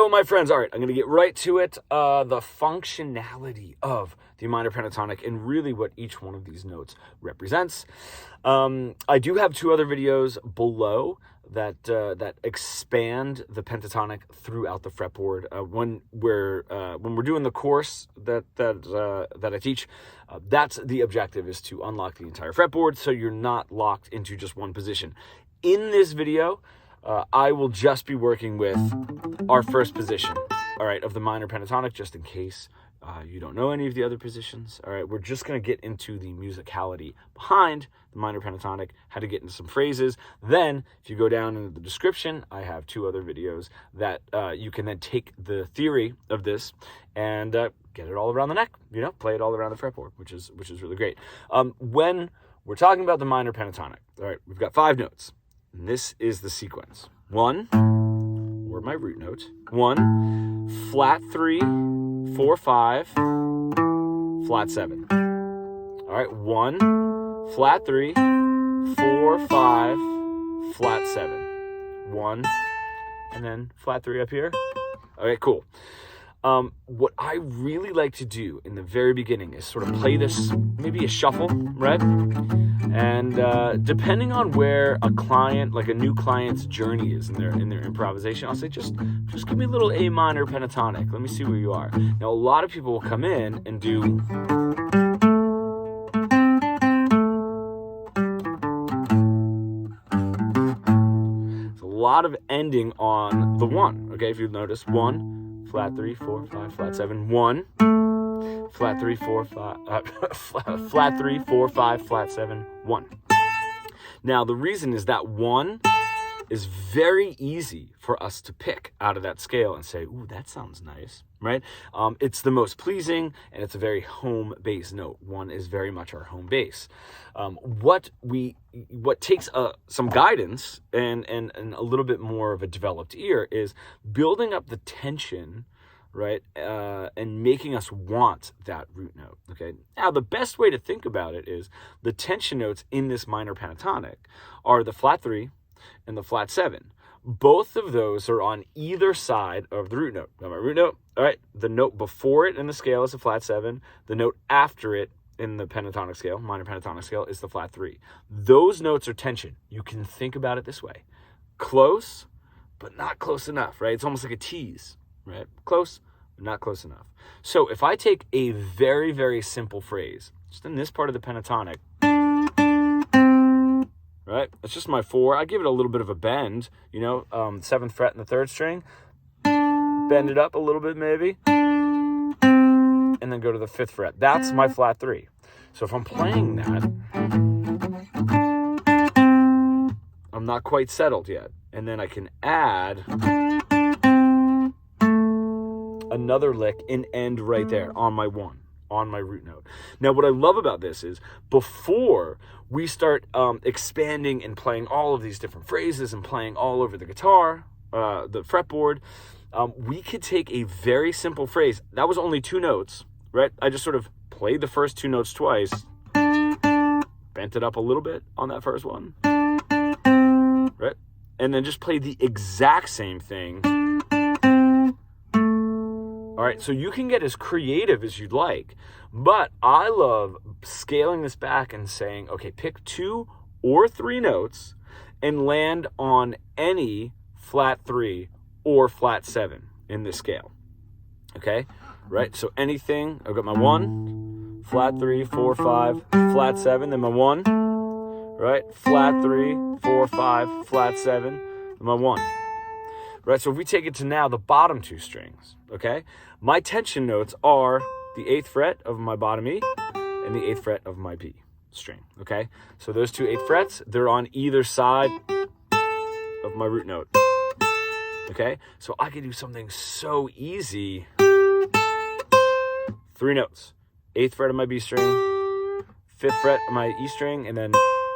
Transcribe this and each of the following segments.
So, my friends, all right, I'm going to get right to it. The functionality of the minor pentatonic and really what each one of these notes represents. I do have two other videos below that expand the pentatonic throughout the fretboard. When we're doing the course that I teach, that's the objective, is to unlock the entire fretboard so you're not locked into just one position. In this video, I will just be working with our first position, all right, of the minor pentatonic, just in case you don't know any of the other positions. All right, we're just going to get into the musicality behind the minor pentatonic, how to get into some phrases. Then, if you go down into the description, I have two other videos that you can then take the theory of this and get it all around the neck, play it all around the fretboard, which is really great. When we're talking about the minor pentatonic, all right, we've got 5 notes. And this is the sequence. 1, or my root note. 1, flat 3, 4, 5, flat 7. All right, 1, flat 3, 4, 5, flat 7. 1, and then flat 3 up here. Okay, cool. What I really like to do in the very beginning is sort of play this, maybe a shuffle, right? And depending on where a client, like a new client's journey is in their improvisation, I'll say, just give me a little A minor pentatonic. Let me see where you are. Now, a lot of people will come in and do a lot of ending on the 1. Okay, if you've noticed, 1, flat 3, 4, 5, flat 7, 1, flat 3, 4, 5, flat 3, 4, 5, flat 7, 1. Now, the reason is that 1 is very easy for us to pick out of that scale and say, ooh, that sounds nice, right? It's the most pleasing, and it's a very home base note. 1 is very much our home base. What takes some guidance and a little bit more of a developed ear is building up the tension, right, and making us want that root note, okay? Now, the best way to think about it is the tension notes in this minor pentatonic are the flat 3 and the flat 7. Both of those are on either side of the root note. Now, my root note, all right, the note before it in the scale is a flat 7. The note after it in the pentatonic scale, minor pentatonic scale, is the flat 3. Those notes are tension. You can think about it this way. Close, but not close enough, right? It's almost like a tease, right? Close, but not close enough. So if I take a very, very simple phrase, just in this part of the pentatonic, right? It's just my 4. I give it a little bit of a bend, 7th fret in the 3rd string. Bend it up a little bit maybe. And then go to the 5th fret. That's my flat 3. So if I'm playing that, I'm not quite settled yet. And then I can add another lick and end right there on my 1, on my root note. Now, what I love about this is before we start expanding and playing all of these different phrases and playing all over the guitar, the fretboard, we could take a very simple phrase. That was only 2 notes, right? I just sort of played the first 2 notes twice, bent it up a little bit on that first one, right? And then just played the exact same thing. All right, so you can get as creative as you'd like, but I love scaling this back and saying, okay, pick 2 or 3 notes and land on any flat 3 or flat 7 in this scale, okay? Right, so anything, I've got my 1, flat 3, 4, 5, flat 7, then my 1, right? Flat 3, 4, 5, flat 7, then my 1. Right, so if we take it to now the bottom 2 strings, okay? My tension notes are the 8th fret of my bottom E and the 8th fret of my B string, okay? So those 2 8th frets, they're on either side of my root note, okay? So I can do something so easy. 3 notes, 8th fret of my B string, 5th fret of my E string, and then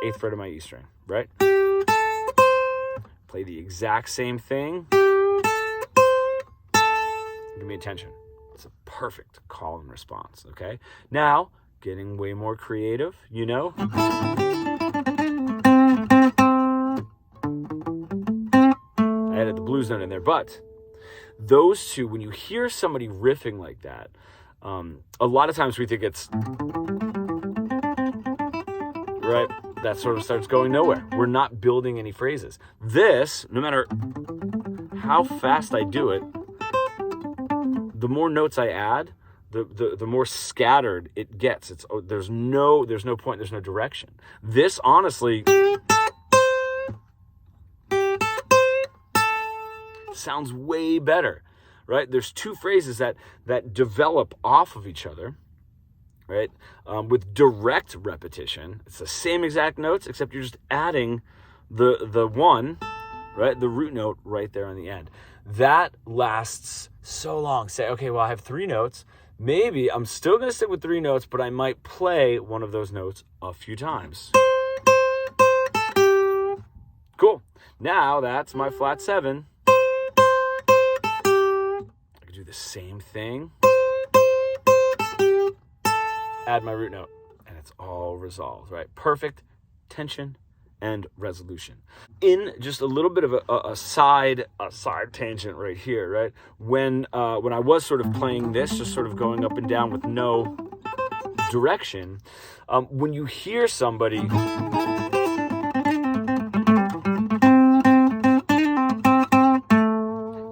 8th fret of my E string, right? Play the exact same thing. Give me attention. It's a perfect call and response, okay? Now, getting way more creative, I added the blues note in there, but Those two, when you hear somebody riffing like that, a lot of times we think it's, right? That sort of starts going nowhere. We're not building any phrases. This, no matter how fast I do it, the more notes I add, the more scattered it gets. There's no point, there's no direction. This honestly sounds way better, right? There's two phrases that develop off of each other, right? With direct repetition, it's the same exact notes, except you're just adding the one, right? The root note right there on the end. That lasts so long. Say, okay, well, I have 3 notes. Maybe I'm still going to stick with 3 notes, but I might play one of those notes a few times. Cool. Now that's my flat 7. I could do the same thing. Add my root note, and it's all resolved, right? Perfect tension and resolution. In just a little bit of a side tangent right here, right? When I was sort of playing this, just sort of going up and down with no direction, when you hear somebody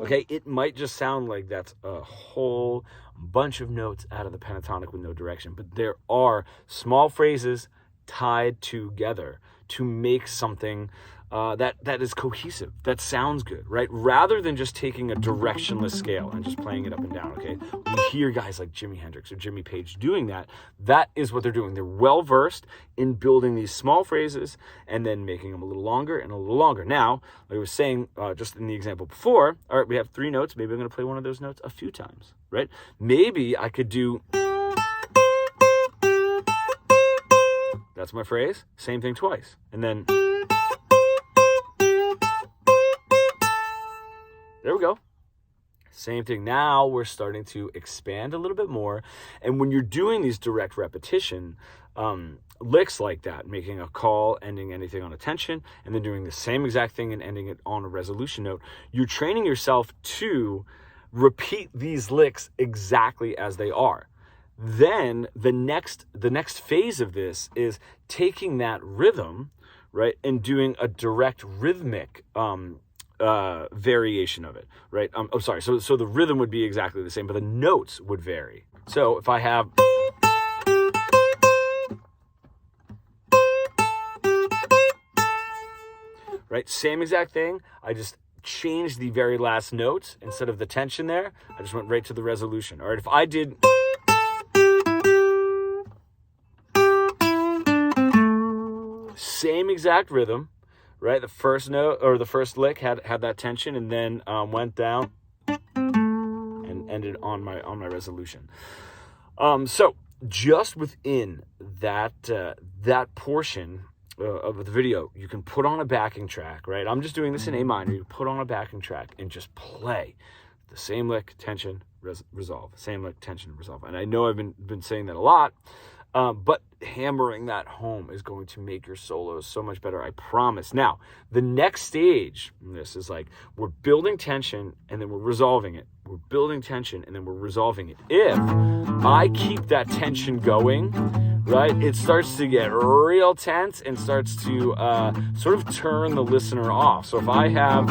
okay, it might just sound like that's a whole bunch of notes out of the pentatonic with no direction, but there are small phrases tied together to make something that is cohesive, that sounds good, right? Rather than just taking a directionless scale and just playing it up and down, okay? We hear guys like Jimi Hendrix or Jimmy Page doing that. That is what they're doing. They're well-versed in building these small phrases and then making them a little longer and a little longer. Now, like I was saying just in the example before, all right, we have 3 notes. Maybe I'm going to play one of those notes a few times, right? Maybe I could do... That's my phrase. Same thing twice. And then... There we go. Same thing. Now we're starting to expand a little bit more. And when you're doing these direct repetition licks like that, making a call, ending anything on a tension, and then doing the same exact thing and ending it on a resolution note, you're training yourself to repeat these licks exactly as they are. Then the next phase of this is taking that rhythm, right, and doing a direct rhythmic variation of it, right? So the rhythm would be exactly the same, but the notes would vary. So if I have... Right, same exact thing. I just changed the very last notes. Instead of the tension there, I just went right to the resolution. All right, if I did... Same exact rhythm, right? The first note or the first lick had that tension, and then went down and ended on my resolution. So just within that portion of the video, you can put on a backing track, right? I'm just doing this in A minor. You put on a backing track and just play the same lick, tension, resolve, same lick, tension, resolve. And I know I've been saying that a lot. But hammering that home is going to make your solos so much better, I promise. Now, the next stage in this is like, we're building tension and then we're resolving it. We're building tension and then we're resolving it. If I keep that tension going, right, it starts to get real tense and starts to sort of turn the listener off. So if I have...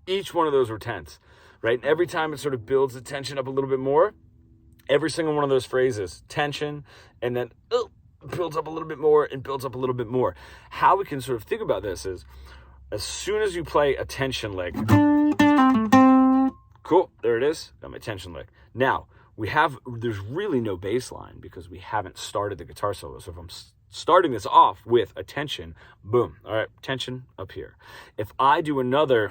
Each one of those were tense, right? And every time it sort of builds the tension up a little bit more, every single one of those phrases, tension, and then builds up a little bit more and builds up a little bit more. How we can sort of think about this is, as soon as you play a tension lick, cool, there it is, got my tension lick. Now, there's really no bass line because we haven't started the guitar solo. So if I'm starting this off with a tension, boom, all right, tension up here. If I do another...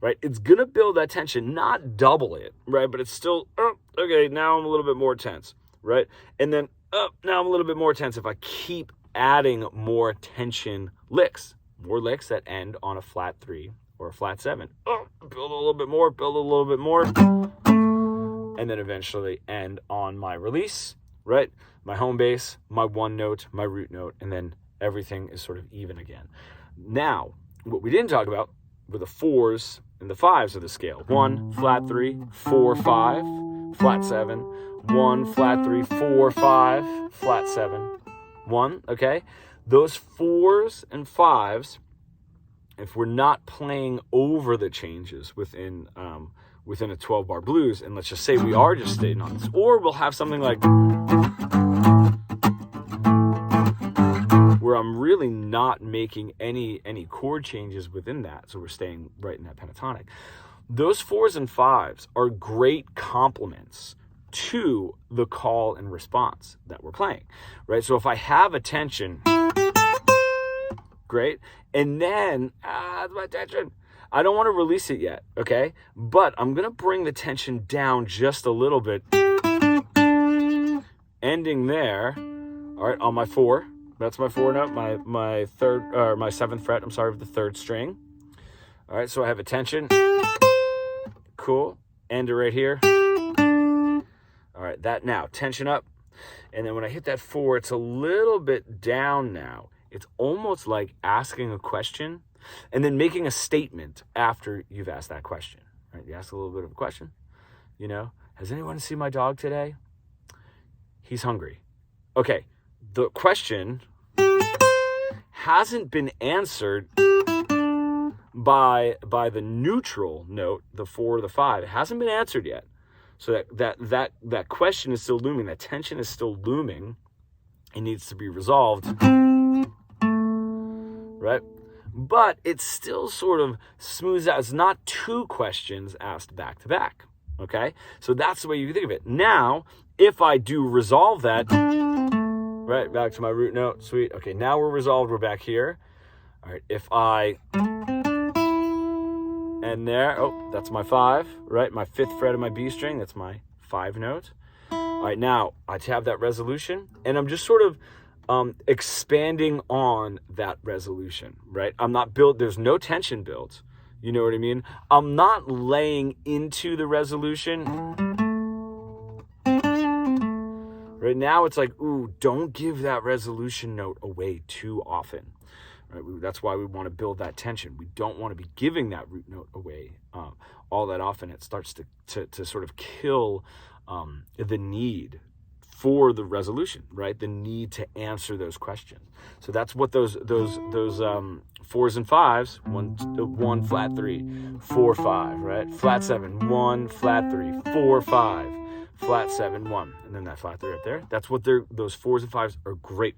right, it's going to build that tension, not double it, right, but it's still, okay, now I'm a little bit more tense, right, and then, now I'm a little bit more tense if I keep adding more tension licks, more licks that end on a flat 3 or a flat 7, build a little bit more, and then eventually end on my release, right? My home bass, my one note, my root note, and then everything is sort of even again. Now, what we didn't talk about were the 4s and the 5s of the scale. 1, flat 3, 4, 5, flat 7, 1, flat 3, 4, 5, flat 7, 1, okay? Those 4s and 5s, if we're not playing over the changes within a 12-bar blues, and let's just say we are just staying on this, or we'll have something like where I'm really not making any chord changes within that, so we're staying right in that pentatonic. Those 4s and 5s are great complements to the call and response that we're playing, right? So if I have a tension, great, and then my tension, I don't want to release it yet, okay? But I'm going to bring the tension down just a little bit, ending there, all right, on my 4. That's my 4 note, my 7th fret, of the 3rd string. All right, so I have a tension. Cool. End it right here. All right, that now, tension up. And then when I hit that 4, it's a little bit down now. It's almost like asking a question and then making a statement after you've asked that question, right? You ask a little bit of a question, has anyone seen my dog today? He's hungry. Okay, the question hasn't been answered by the neutral note, the 4 or the 5. It hasn't been answered yet. So that question is still looming. That tension is still looming. It needs to be resolved, right? But it still sort of smooths out. It's not 2 questions asked back to back, okay? So that's the way you think of it. Now, if I do resolve that, right, back to my root note, sweet. Okay, now we're resolved, we're back here. All right, if I end there, that's my 5, right? My 5th fret of my B string, that's my 5 note. All right, now I have that resolution, and I'm just sort of expanding on that resolution, right? I'm not built, there's no tension built. You know what I mean? I'm not laying into the resolution. Right now it's like, ooh, don't give that resolution note away too often. Right? That's why we want to build that tension. We don't want to be giving that root note away all that often. It starts to sort of kill the need for the resolution, right? The need to answer those questions. So that's what those 4s and 5s, 1 flat 3, 4 5, right? Flat 7, 1 flat 3, 4 5, flat 7 1, and then that flat 3 right there. That's what those 4s and 5s are great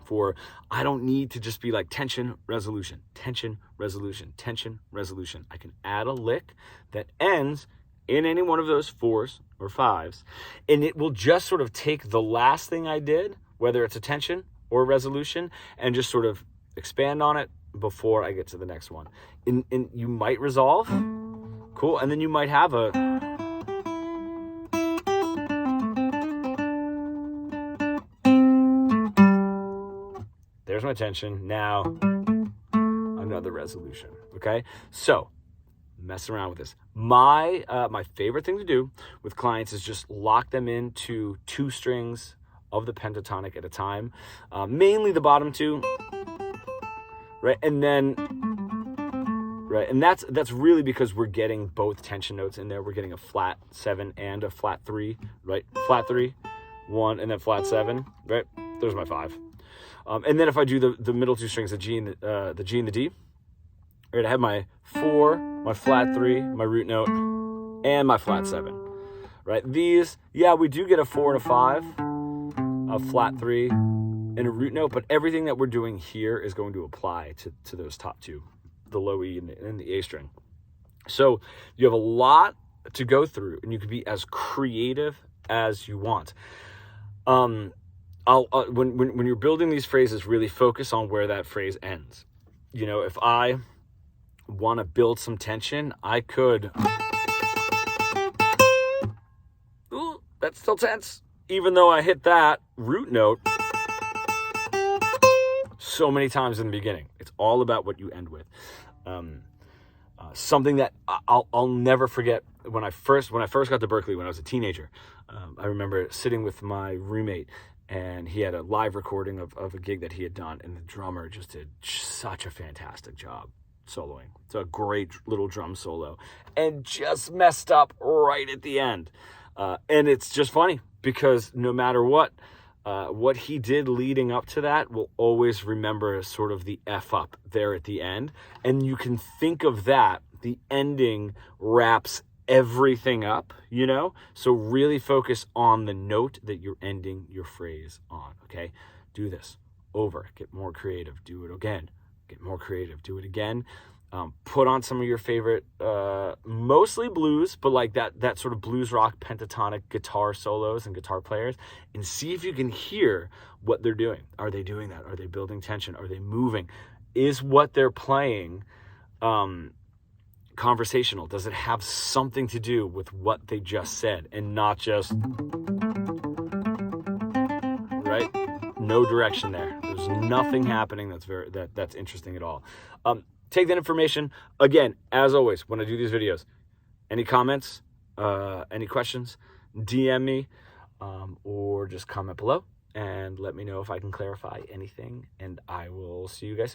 for. I don't need to just be like tension, resolution, tension, resolution, tension, resolution. I can add a lick that ends in any one of those 4s or 5s, and it will just sort of take the last thing I did, whether it's a tension or a resolution, and just sort of expand on it before I get to the next one. And you might resolve, cool, and then you might have a there's my tension, now another resolution, okay? So mess around with this. My favorite thing to do with clients is just lock them into 2 strings of the pentatonic at a time, mainly the bottom 2, right? And then, right, and that's really because we're getting both tension notes in there. We're getting a flat 7 and a flat 3, right? Flat 3, 1, and then flat 7, right? There's my 5. And then if I do the middle 2 strings, the G and the D, right, I have my 4, my flat 3, my root note, and my flat 7, right? These, yeah, we do get a 4 and a 5, a flat 3, and a root note, but everything that we're doing here is going to apply to those top 2, the low E and the A string. So you have a lot to go through, and you can be as creative as you want. When you're building these phrases, really focus on where that phrase ends. If I want to build some tension, I could, ooh, that's still tense, even though I hit that root note so many times in the beginning. It's all about what you end with. Something that I'll never forget when I first got to Berkeley when I was a teenager. I remember sitting with my roommate, and he had a live recording of a gig that he had done, and the drummer just did such a fantastic job soloing. It's a great little drum solo, and just messed up right at the end. And it's just funny because no matter what he did leading up to that, we'll always remember sort of the F up there at the end. And you can think of that, the ending wraps everything up, you know? So really focus on the note that you're ending your phrase on, okay? Do this over, get more creative, do it again, get more creative, do it again. Put on some of your favorite, mostly blues, but like that sort of blues rock pentatonic guitar solos and guitar players, and see if you can hear what they're doing. Are they doing that? Are they building tension? Are they moving? Is what they're playing conversational? Does it have something to do with what they just said and not just, right? No direction there. There's nothing happening that's interesting at all. Take that information. Again, as always, when I do these videos, any comments, any questions, DM me, or just comment below and let me know if I can clarify anything, and I will see you guys soon.